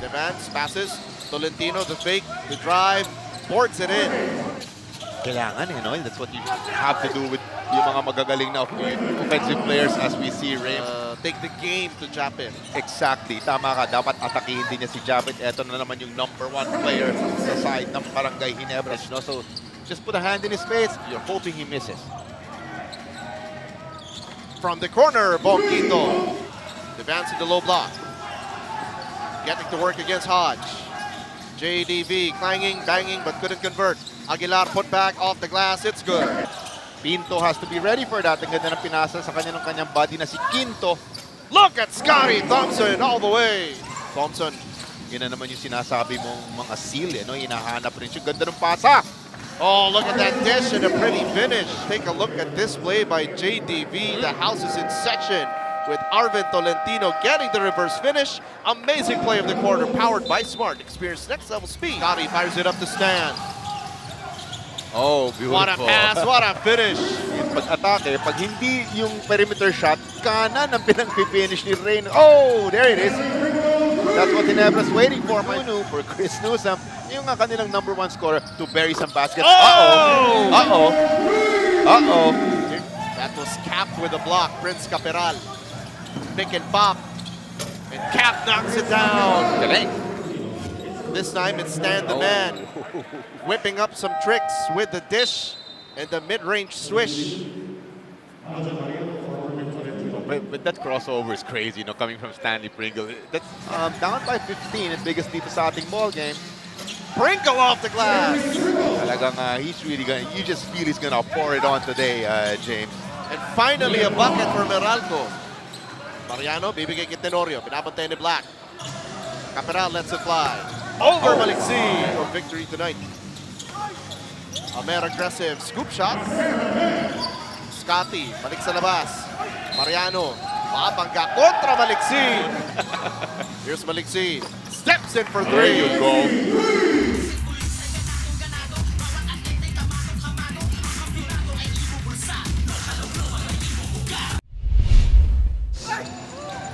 Advance, passes. Tolentino, the fake, the drive, boards it in. Kailangan no? That's what you have to do with yung mga magagaling na offensive players as we see Ray. Take the game to Japit. Exactly. Tama ka. Dapat atakihin din niya si Japit. Ito na naman yung #1 player sa side ng Barangay Ginebra. No? So, just put a hand in his face. You're hoping he misses. From the corner, Bonquito. Advancing the low block. Getting to work against Hodge. JDV clanging, banging, but couldn't convert. Aguilar put back off the glass. It's good. Pinto has to be ready for that. Ang ganda ng pinasa sa kanya ng kanyang body na si Quinto. Look at Scotty Thompson all the way. Thompson. Yun na naman yung sinasabi mong mga seal. No? Hinahanap rin siya. Ganda ng pasa. Oh, look at that dish and a pretty finish. Take a look at this play by JDV. The house is in section with Arvin Tolentino getting the reverse finish. Amazing play of the quarter, powered by Smart. Experience next level speed. Scotty fires it up the stand. Oh, beautiful. What a pass, what a finish. Yung pag-atake, pag hindi yung perimeter shot, kanan ang pinag-finish ni Rain. Oh, there it is. That's what Ginebra's waiting for. Manu for Chris Newsom. Yung kanilang #1 scorer to bury some baskets. Oh! Uh-oh. Uh-oh. That was capped with a block. Prince Caperal. Pick and pop. And Cap knocks it down. Galing. This time it's Stan the Man. Whipping up some tricks with the dish and the mid-range swish. But that crossover is crazy, coming from Stanley Pringle. That's down by 15 and biggest dito sa ating ball game. Pringle off the glass. Talagang he's really gonna, you just feel he's gonna pour it on today, James. And finally a bucket for Meralco. Mariano, bibigay kay Tenorio. Pinapantay ni Black. Caperal lets it fly. Over Maliksi for victory tonight. Amer aggressive scoop shot. Scotty, balik sa labas. Mariano, mabangga kontra Maliksi. Here's Maliksi. Steps in for three. There you go.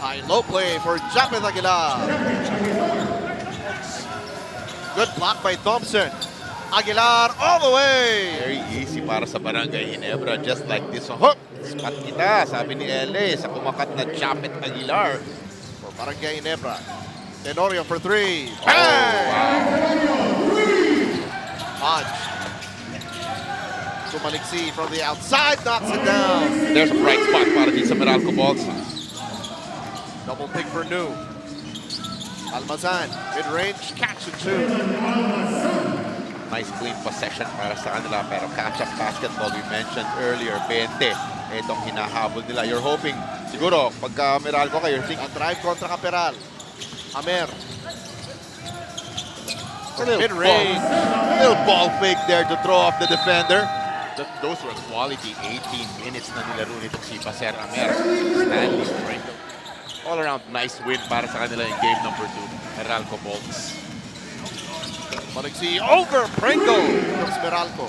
High-low play for Japit Aguilar. Good block by Thompson. Aguilar all the way. Very easy para sa Barangay Ginebra. Just like this. Hook! Spot kita, sabi ni LA sa kumakat na Japit Aguilar. For Barangay Ginebra. Tenorio for three. Oh, Bang! wow. Hodge. Tumaliksi from the outside, knocks it down. There's a bright spot para din sa Meralco Balls. Double pick for New. Almazan, mid-range, catch and shoot. Nice clean possession para sa kanila. Pero catch-up basketball we mentioned earlier, 20. Itong hinahabol nila. You're hoping, siguro, pagka Meralco kayo, you're thinking, A drive kontra Caperal. Amer. mid-range. Little ball fake there to throw off the defender. Those were quality 18 minutes na nilaro nitong si Paser Amer. Stanley Pringle. All around nice win para sa kanila in game #2. Meralco Bolts. Maliksi over Pringle from Meralco.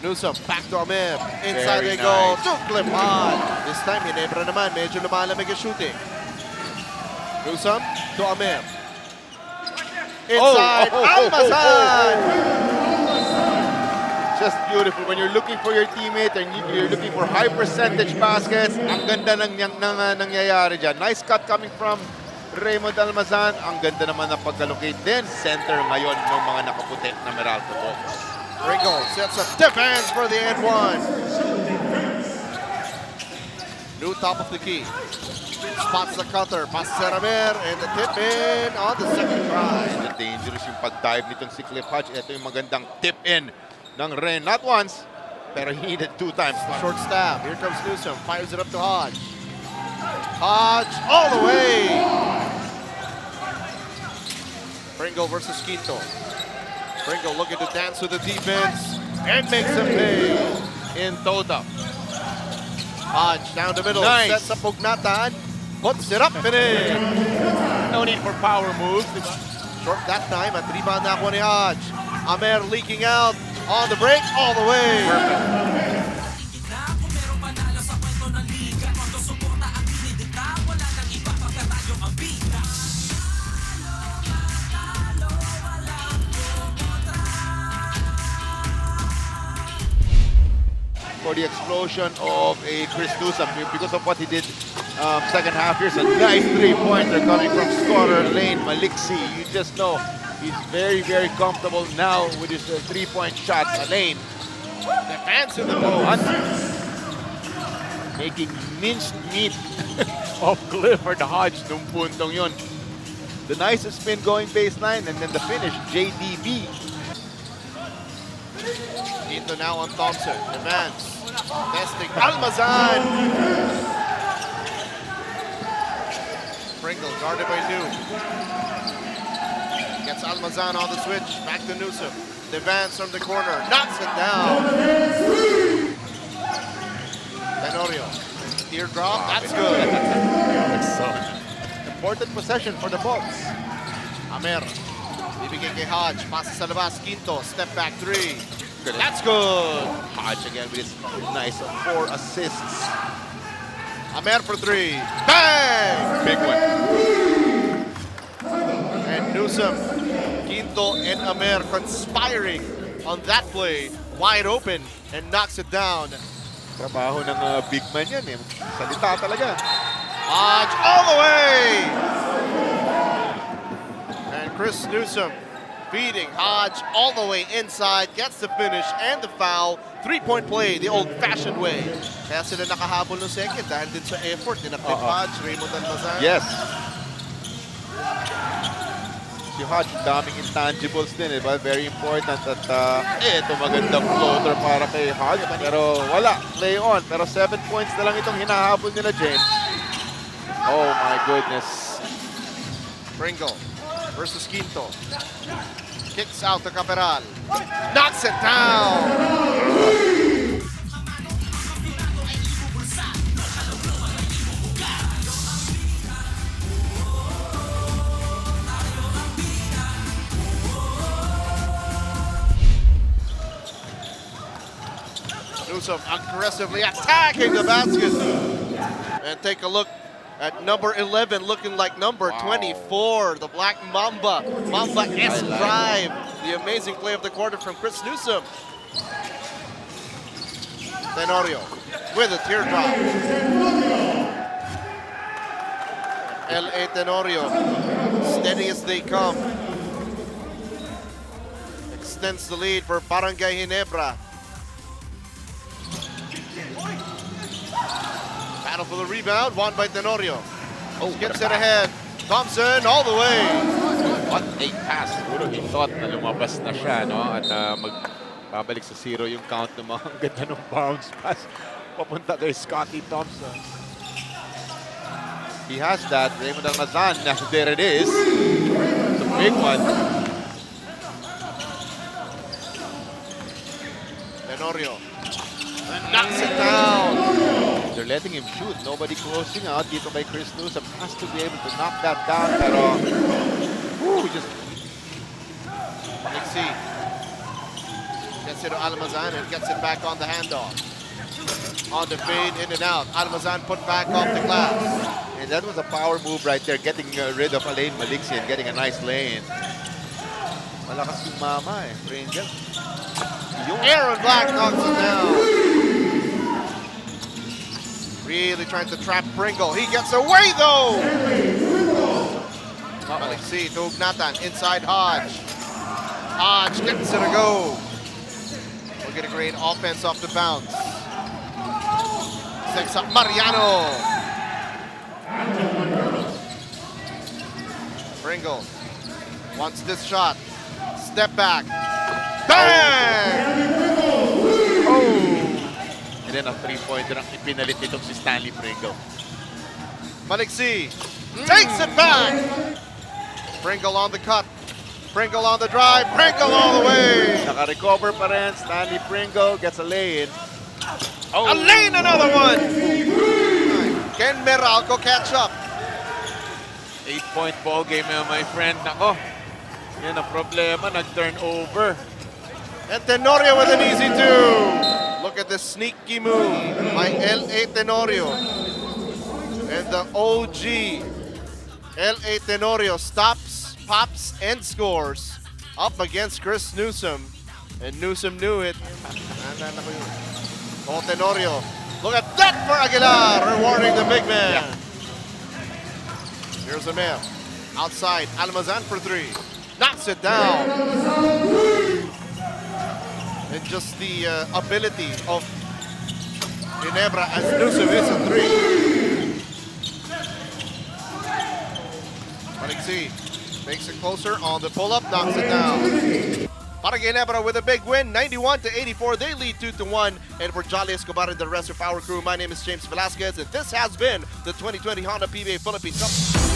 Newsom back to Amer. Inside Very they go. nice. To clip on. This time, Ginebra naman. Medyo lumalamig ang shooting. Newsom to Amer. Inside. Almazan. Just beautiful. When you're looking for your teammate and you're looking for high percentage baskets, ang ganda ng nangyayari dyan. Nice cut coming from Raymond Almazan. Ang ganda naman na pag-allocate din. Center ngayon ng mga nakaputi na Meralco Bolts. Pringle sets up defense for the end one. New top of the key. Spots the cutter. Passes Amer and the tip in on the second try. And dangerous yung pag-dive nitong si Cliff Hodge. Ito yung magandang tip in ng Ren. Not once, pero he needed 2 times. Short stab. Here comes Newsom. Fires it up to Hodge. Hodge all the way. Pringle versus Quinto. Pringle looking to dance with the defense and makes him pay in total. Hodge down the middle. Nice. Sets up Pugnatan. Puts it up and in. No need for power moves. Short that time. At rebound na ako ni Hodge. Amer leaking out on the break all the way. Perfect. for the explosion of a Chris Newsom because of what he did second half. Here's a nice three-pointer coming from scorer Alain Maliksi. You just know he's very, very comfortable now with his three-point shots. Alain, Defense in the post. making minced meat of Clifford Hodge nung puntong yun. The nicest spin going baseline, and then the finish, JDB. Dito now on Thompson. Advance. Testing. Almazan. Pringle guarded by New. Gets Almazan on the switch. Back to Newsom. Advance from the corner. Knocks it down. Tenorio. Teardrop. That's good. Important possession for the Bucks. Amer. Bibigay kay Hodge. Pasa sa labas. Quinto. Step back three. That's good. Hodge again with his nice 4 assists. Amer for three. Bang! Big one. And Newsom, Quinto, and Amer conspiring on that play. Wide open and knocks it down. Trabaho ng big man yan eh. Salita talaga. Hodge all the way! And Chris Newsom feeding Hodge all the way inside, gets the finish and the foul. Three-point play, the old-fashioned way. Kaya sila nakahabol ng second dahil din sa effort. Dinaklik Hodge, Raymond Almazan. Yes. Si Hodge, daming intangibles din, diba? Very important at ito magandang floater para kay Hodge. Pero wala, play on. Pero 7 points na lang itong hinahabol nila, James. Oh my goodness. Pringle versus Quinto. Kicks out to Caperal. Knocks it down. Newsom aggressively attacking the basket. And take a look at number 11 looking like number 24, the Black Mamba. Mamba-esque drive. The amazing play of the quarter from Chris Newsom. Tenorio with a teardrop. L.A. Tenorio, steady as they come. Extends the lead for Barangay Ginebra. Battle for the rebound, won by Tenorio. Gets it ahead. Thompson all the way. What a pass. Siguro he thought na lumabas na siya, no? At magbabalik sa 0 yung count ng mga ang ganda ng bounce pass. Papunta kay Scotty Thompson. He has that. Raymond Almazan. There it is. It's a big one. Tenorio knocks it down. They're letting him shoot. Nobody closing out. Dito kay Chris Newsom has to be able to knock that down. Pero, just... Nixie gets it to Almazan and gets it back on the handoff. On the fade, in and out. Almazan put back off the glass. And that was a power move right there, getting rid of Alain Maliksi and getting a nice lane. Malakas yung mama eh, Pringle. Aaron Black knocks it down. Really trying to trap Pringle. He gets away though. Maliksi to Ugnatan, inside Hodge. Hodge gets it a go. We'll get a great offense off the bounce. Six up Mariano. Pringle wants this shot. Step back. Bang! And then a three-pointer ang ipinalit nitong si Stanley Pringle. Maliksi takes it back. Pringle on the cut. Pringle on the drive. Pringle all the way. Naka-recover pa rin. Stanley Pringle gets a lay-in. A lane, another one. Can Meralco catch up? 8-point ball game my friend. Nako, yan ang problema. Nag-turn over. And Tenorio with an easy two. Look at the sneaky move by L.A. Tenorio. And the OG, L.A. Tenorio stops, pops, and scores up against Chris Newsom. And Newsom knew it. Tenorio. Look at that for Aguilar, rewarding the big man. Yeah. Here's Amir. Outside, Almazan for three. Knocks it down. And just the ability of Ginebra as elusive is a three. Alexi makes it closer on the pull-up, knocks it down. Para Ginebra with a big win, 91-84. They lead 2-1. And for Jolly Escobar and the rest of our crew, my name is James Velasquez, and this has been the 2020 Honda PBA Philippines Cup.